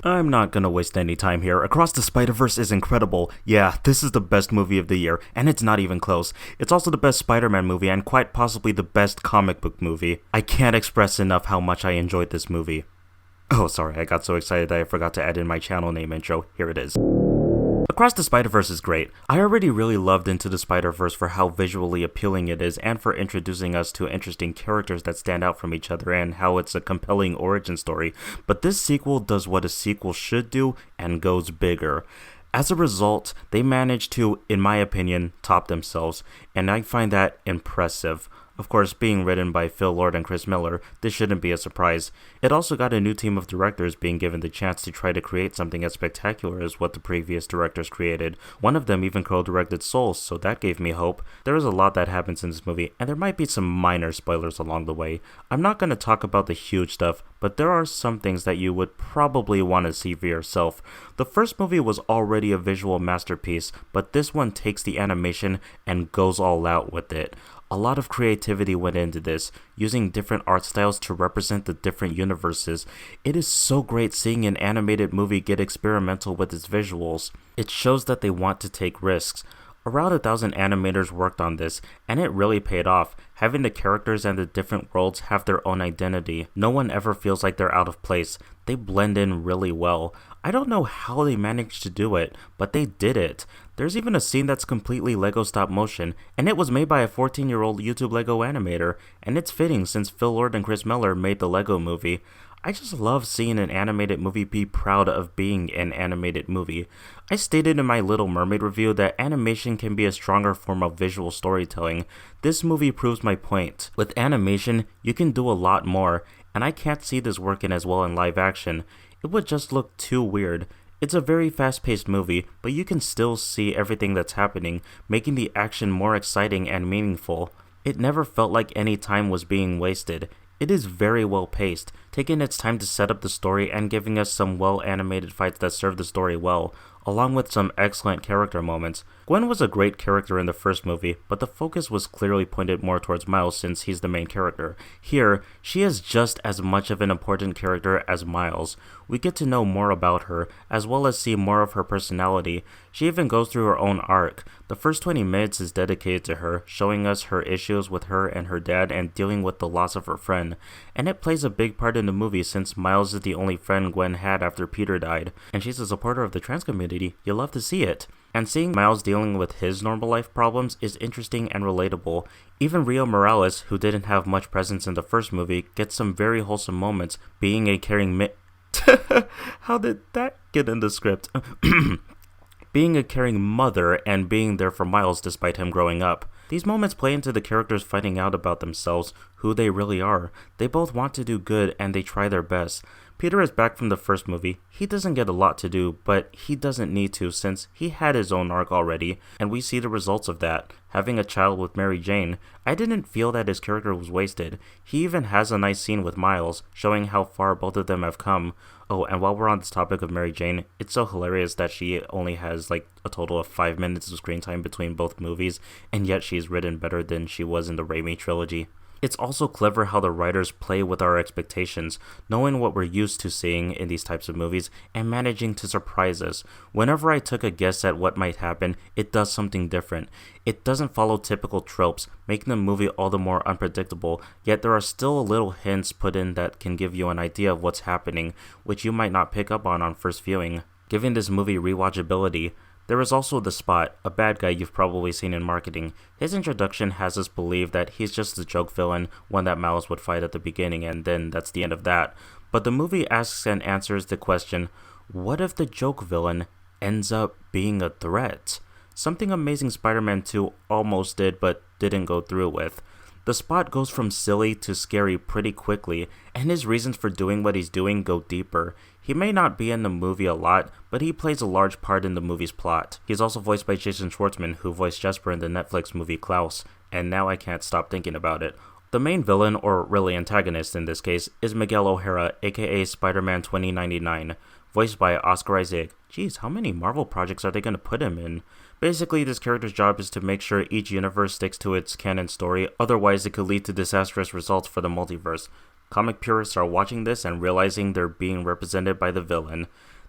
I'm not gonna waste any time here. Across the Spider-Verse is incredible. Yeah, this is the best movie of the year, and it's not even close. It's also the best Spider-Man movie, and quite possibly the best comic book movie. I can't express enough how much I enjoyed this movie. Oh, sorry, I got so excited that I forgot to add in my channel name intro. Here it is. Across the Spider-Verse is great. I already really loved Into the Spider-Verse for how visually appealing it is and for introducing us to interesting characters that stand out from each other and how it's a compelling origin story, but this sequel does what a sequel should do and goes bigger. As a result, they managed to, in my opinion, top themselves, and I find that impressive. Of course, being written by Phil Lord and Chris Miller, this shouldn't be a surprise. It also got a new team of directors being given the chance to try to create something as spectacular as what the previous directors created. One of them even co-directed Souls, so that gave me hope. There is a lot that happens in this movie, and there might be some minor spoilers along the way. I'm not going to talk about the huge stuff, but there are some things that you would probably want to see for yourself. The first movie was already a visual masterpiece, but this one takes the animation and goes all out with it. A lot of creativity went into this, using different art styles to represent the different universes. It is so great seeing an animated movie get experimental with its visuals. It shows that they want to take risks. Around 1,000 animators worked on this, and it really paid off, having the characters and the different worlds have their own identity. No one ever feels like they're out of place. They blend in really well. I don't know how they managed to do it, but they did it. There's even a scene that's completely Lego stop motion, and it was made by a 14-year-old YouTube Lego animator, and it's fitting since Phil Lord and Chris Miller made the Lego movie. I just love seeing an animated movie be proud of being an animated movie. I stated in my Little Mermaid review that animation can be a stronger form of visual storytelling. This movie proves my point. With animation, you can do a lot more, and I can't see this working as well in live action. It would just look too weird. It's a very fast-paced movie, but you can still see everything that's happening, making the action more exciting and meaningful. It never felt like any time was being wasted. It is very well paced, taking its time to set up the story and giving us some well-animated fights that serve the story well, along with some excellent character moments. Gwen was a great character in the first movie, but the focus was clearly pointed more towards Miles since he's the main character. Here, she is just as much of an important character as Miles. We get to know more about her, as well as see more of her personality. She even goes through her own arc. The first 20 minutes is dedicated to her, showing us her issues with her and her dad and dealing with the loss of her friend. And it plays a big part in the movie since Miles is the only friend Gwen had after Peter died, and she's a supporter of the trans community. You love to see it. And seeing Miles dealing with his normal life problems is interesting and relatable. Even Rio Morales, who didn't have much presence in the first movie, gets some very wholesome moments, being a caring How did that get in the script? Being a caring mother and being there for Miles despite him growing up. These moments play into the characters finding out about themselves, who they really are. They both want to do good and they try their best. Peter is back from the first movie. He doesn't get a lot to do, but he doesn't need to since he had his own arc already, and we see the results of that. Having a child with Mary Jane, I didn't feel that his character was wasted. He even has a nice scene with Miles, showing how far both of them have come. Oh, and while we're on this topic of Mary Jane, it's so hilarious that she only has like a total of 5 minutes of screen time between both movies, and yet she's written better than she was in the Raimi trilogy. It's also clever how the writers play with our expectations, knowing what we're used to seeing in these types of movies and managing to surprise us. Whenever I took a guess at what might happen, it does something different. It doesn't follow typical tropes, making the movie all the more unpredictable, yet there are still little hints put in that can give you an idea of what's happening, which you might not pick up on first viewing, giving this movie rewatchability. There is also the Spot, a bad guy you've probably seen in marketing. His introduction has us believe that he's just a joke villain, one that Miles would fight at the beginning, and then that's the end of that. But the movie asks and answers the question, what if the joke villain ends up being a threat? Something Amazing Spider-Man 2 almost did but didn't go through with. The Spot goes from silly to scary pretty quickly, and his reasons for doing what he's doing go deeper. He may not be in the movie a lot, but he plays a large part in the movie's plot. He's also voiced by Jason Schwartzman, who voiced Jesper in the Netflix movie Klaus, and now I can't stop thinking about it. The main villain, or really antagonist in this case, is Miguel O'Hara, aka Spider-Man 2099, voiced by Oscar Isaac. Jeez, how many Marvel projects are they going to put him in? Basically, this character's job is to make sure each universe sticks to its canon story, otherwise it could lead to disastrous results for the multiverse. Comic purists are watching this and realizing they're being represented by the villain.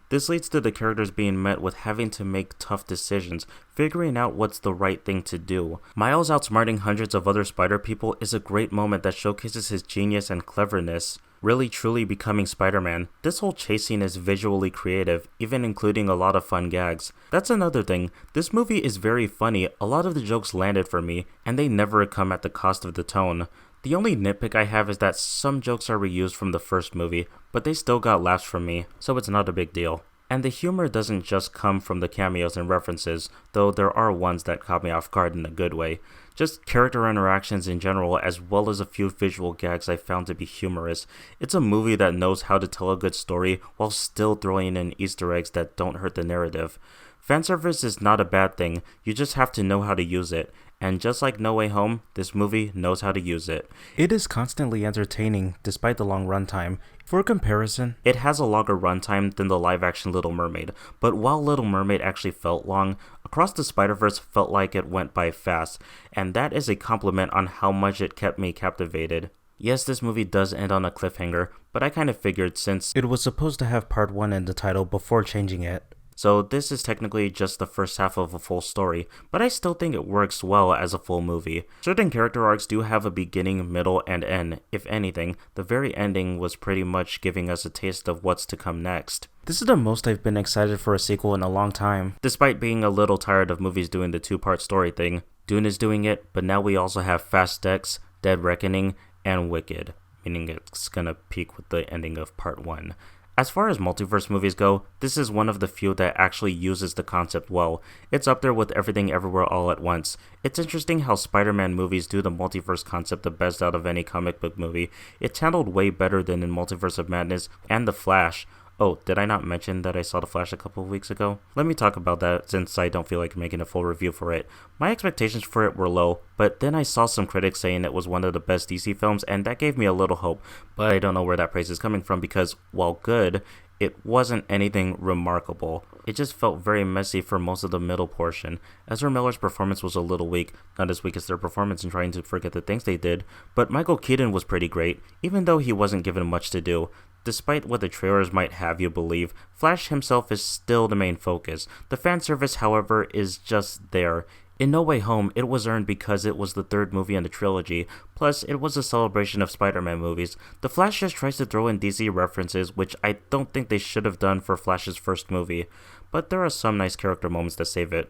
This leads to the characters being met with having to make tough decisions, figuring out what's the right thing to do. Miles outsmarting hundreds of other spider people is a great moment that showcases his genius and cleverness, really truly becoming Spider-Man. This whole chase scene is visually creative, even including a lot of fun gags. That's another thing, this movie is very funny, a lot of the jokes landed for me, and they never come at the cost of the tone. The only nitpick I have is that some jokes are reused from the first movie, but they still got laughs from me, so it's not a big deal. And the humor doesn't just come from the cameos and references, though there are ones that caught me off guard in a good way. Just character interactions in general, as well as a few visual gags I found to be humorous. It's a movie that knows how to tell a good story while still throwing in Easter eggs that don't hurt the narrative. Fanservice is not a bad thing, you just have to know how to use it. And just like No Way Home, this movie knows how to use it. It is constantly entertaining, despite the long runtime. For comparison, it has a longer runtime than the live-action Little Mermaid, but while Little Mermaid actually felt long, Across the Spider-Verse felt like it went by fast, and that is a compliment on how much it kept me captivated. Yes, this movie does end on a cliffhanger, but I kind of figured since it was supposed to have part 1 in the title before changing it. So this is technically just the first half of a full story, but I still think it works well as a full movie. Certain character arcs do have a beginning, middle, and end. If anything, the very ending was pretty much giving us a taste of what's to come next. This is the most I've been excited for a sequel in a long time. Despite being a little tired of movies doing the two-part story thing, Dune is doing it, but now we also have Fast X, Dead Reckoning, and Wicked, meaning it's gonna peak with the ending of part 1. As far as multiverse movies go, this is one of the few that actually uses the concept well. It's up there with Everything Everywhere All at Once. It's interesting how Spider-Man movies do the multiverse concept the best out of any comic book movie. It's handled way better than in Multiverse of Madness and The Flash. Oh, did I not mention that I saw The Flash a couple of weeks ago? Let me talk about that since I don't feel like making a full review for it. My expectations for it were low, but then I saw some critics saying it was one of the best DC films, and that gave me a little hope, but I don't know where that praise is coming from because, while good, it wasn't anything remarkable. It just felt very messy for most of the middle portion. Ezra Miller's performance was a little weak, not as weak as their performance in Trying to Forget the Things They Did, but Michael Keaton was pretty great, even though he wasn't given much to do. Despite what the trailers might have you believe, Flash himself is still the main focus. The fan service, however, is just there. In No Way Home, it was earned because it was the third movie in the trilogy, plus it was a celebration of Spider-Man movies. The Flash just tries to throw in DC references, which I don't think they should have done for Flash's first movie, but there are some nice character moments that save it.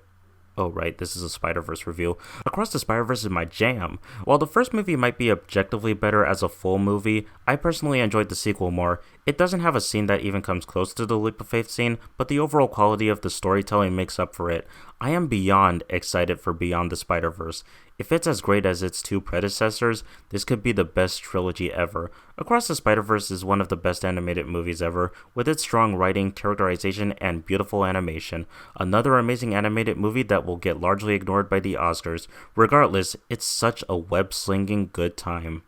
Oh right, this is a Spider-Verse review. Across the Spider-Verse is my jam. While the first movie might be objectively better as a full movie, I personally enjoyed the sequel more. It doesn't have a scene that even comes close to the Leap of Faith scene, but the overall quality of the storytelling makes up for it. I am beyond excited for Beyond the Spider-Verse. If it's as great as its two predecessors, this could be the best trilogy ever. Across the Spider-Verse is one of the best animated movies ever, with its strong writing, characterization, and beautiful animation. Another amazing animated movie that will get largely ignored by the Oscars. Regardless, it's such a web-slinging good time.